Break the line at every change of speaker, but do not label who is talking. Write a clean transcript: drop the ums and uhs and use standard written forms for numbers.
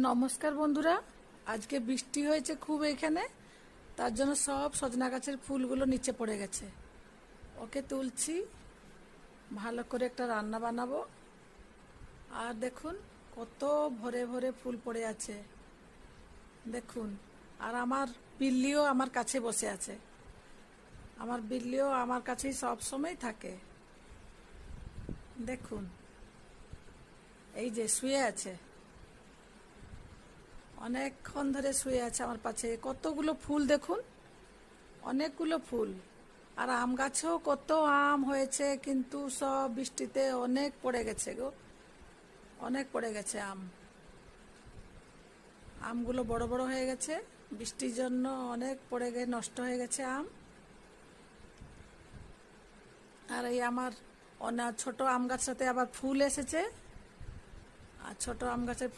নমস্কার বন্ধুরা, আজকে বৃষ্টি হয়েছে খুব এখানে, তার জন্য সব সজনা গাছের ফুলগুলো নিচে পড়ে গেছে। ওকে তুলছি, ভালো করে একটা রান্না বানাবো। আর দেখুন কত ভরে ভরে ফুল পড়ে আছে দেখুন। আর আমার বিল্লিও আমার কাছে বসে আছে। আমার বিল্লিও আমার কাছেই সব সময় থাকে। দেখুন, এই যে শুয়ে আছে, অনেকক্ষণ ধরে শুয়ে আছে আমার পাশে। কতগুলো ফুল দেখুন, অনেকগুলো ফুল। আর আম গাছেও কত আম হয়েছে, কিন্তু সব বৃষ্টিতে অনেক পড়ে গেছে গো, অনেক পড়ে গেছে আম। আমগুলো বড় বড় হয়ে গেছে, বৃষ্টির জন্য অনেক পড়ে গিয়ে নষ্ট হয়ে গেছে আম। আর এই আমার ছোট আম গাছটাতে আবার ফুল এসেছে, আর ছোট আম গাছের